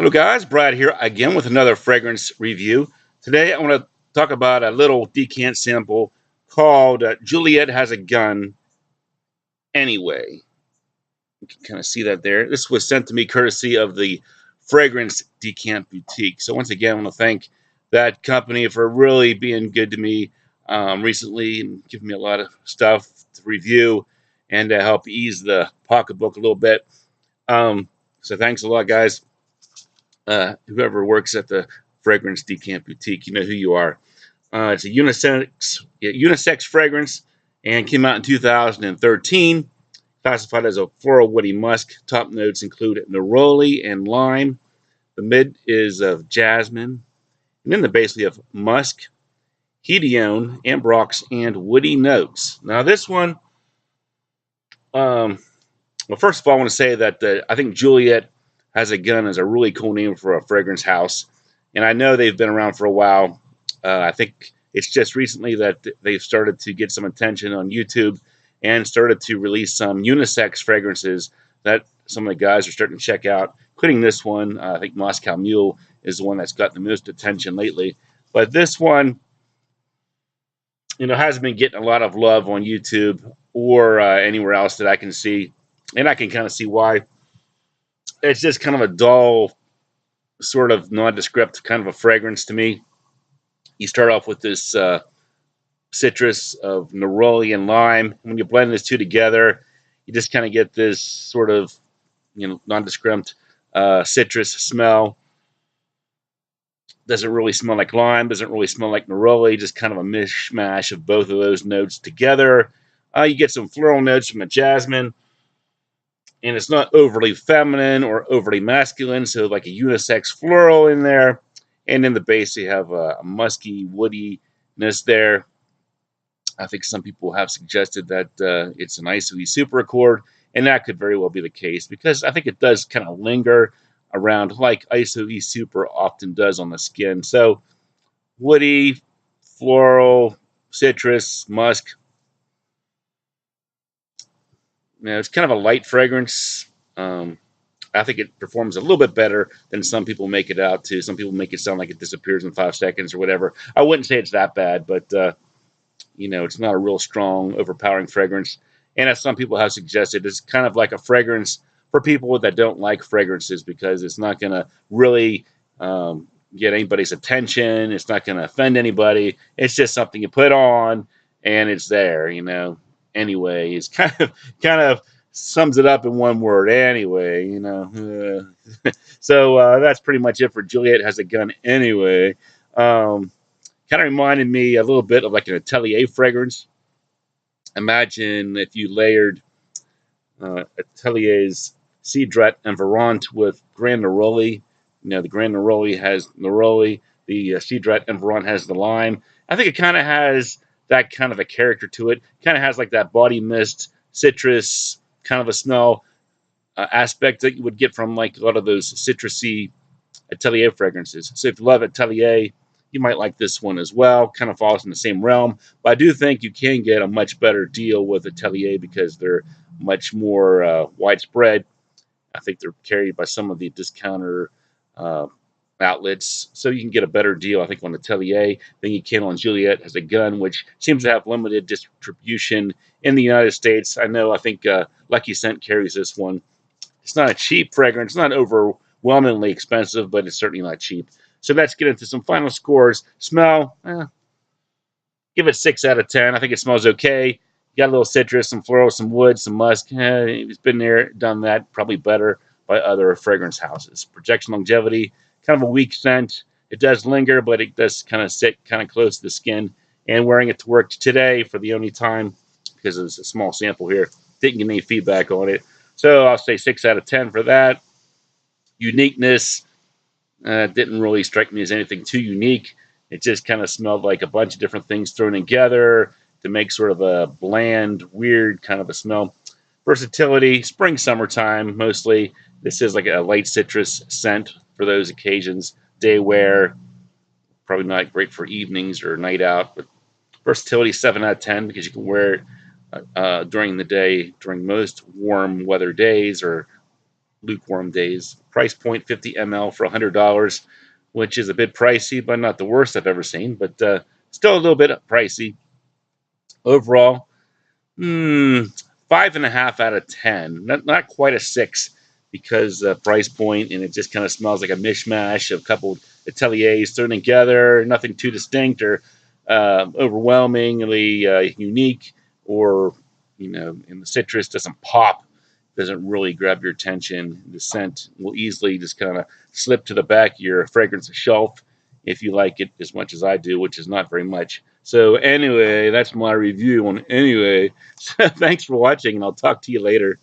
Hello guys, Brad here again with another fragrance review. Today I want to talk about a little decant sample called Juliette Has a Gun Anyway. You can kind of see that there. This was sent to me courtesy of the Fragrance Decant Boutique. So once again, I want to thank that company for really being good to me recently and giving me a lot of stuff to review and to help ease the pocketbook a little bit. So thanks a lot, guys. Whoever works at the Fragrance Decant Boutique, you know who you are. It's a unisex fragrance and came out in 2013. Classified as a floral woody musk. Top notes include neroli and lime. The mid is of jasmine. And then the base we have musk, hedione, ambrox, and woody notes. Now this one, well, first of all, I want to say that I think Juliette Has a Gun is a really cool name for a fragrance house. And I know they've been around for a while. I think it's just recently that they've started to get some attention on YouTube and started to release some unisex fragrances that some of the guys are starting to check out, including this one. I think Moscow Mule is the one that's got the most attention lately. But this one, hasn't been getting a lot of love on YouTube or anywhere else that I can see. And I can kind of see why. It's just kind of a dull, sort of nondescript kind of a fragrance to me. You start off with this citrus of neroli and lime. When you blend these two together, you just kind of get this sort of, nondescript citrus smell. Doesn't really smell like lime, doesn't really smell like neroli, just kind of a mishmash of both of those notes together. You get some floral notes from the jasmine, and it's not overly feminine or overly masculine, so like a unisex floral in there. And in the base, you have a musky woodiness there. I think some people have suggested that it's an ISOE super accord, and that could very well be the case because I think it does kind of linger around like ISOE super often does on the skin. So woody, floral, citrus, musk. It's kind of a light fragrance. I think it performs a little bit better than some people make it out to. Some people make it sound like it disappears in 5 seconds or whatever. I wouldn't say it's that bad, but it's not a real strong, overpowering fragrance. And as some people have suggested, it's kind of like a fragrance for people that don't like fragrances because it's not going to really get anybody's attention. It's not going to offend anybody. It's just something you put on and it's there, Anyway, it's kind of sums it up in one word anyway, So that's pretty much it for Juliette Has a Gun Anyway. Kind of reminded me a little bit of like an Atelier fragrance. Imagine if you layered Atelier's Cedret and Veront with Grand Neroli. The Grand Neroli has neroli. The Cedret and Veront has the lime. I think it kind of has that kind of a character to it. Kind of has like that body mist, citrus kind of a smell aspect that you would get from like a lot of those citrusy Atelier fragrances. So if you love Atelier, you might like this one as well. Kind of falls in the same realm. But I do think you can get a much better deal with Atelier because they're much more widespread. I think they're carried by some of the discounter outlets. So you can get a better deal, I think, on Atelier than you can on Juliette Has a Gun, which seems to have limited distribution in the United States. I think Lucky Scent carries this one. It's not a cheap fragrance, not overwhelmingly expensive, but it's certainly not cheap. So let's get into some final scores. Smell, give it 6 out of 10. I think it smells okay. You got a little citrus, some floral, some wood, some musk. It's been there, done that, probably better by other fragrance houses. Projection longevity, kind of a weak scent. It does linger, but it does kind of sit kind of close to the skin. And wearing it to work today for the only time, because it's a small sample here, didn't get any feedback on it. So I'll say 6 out of 10 for that. Uniqueness didn't really strike me as anything too unique. It just kind of smelled like a bunch of different things thrown together to make sort of a bland, weird kind of a smell. Versatility, spring, summertime, mostly. This is like a light citrus scent for those occasions. Day wear, probably not great for evenings or night out, but versatility 7 out of 10 because you can wear it during the day, during most warm weather days or lukewarm days. Price point 50 ml for $100, which is a bit pricey, but not the worst I've ever seen, but still a little bit pricey. Overall, 5.5 out of 10. Not quite a 6 because price point, and it just kind of smells like a mishmash of a couple ateliers thrown together. Nothing too distinct or overwhelmingly unique, or in the citrus doesn't pop, doesn't really grab your attention. The scent will easily just kind of slip to the back of your fragrance shelf if you like it as much as I do, which is not very much. So anyway, that's my review on anyway. So thanks for watching, and I'll talk to you later.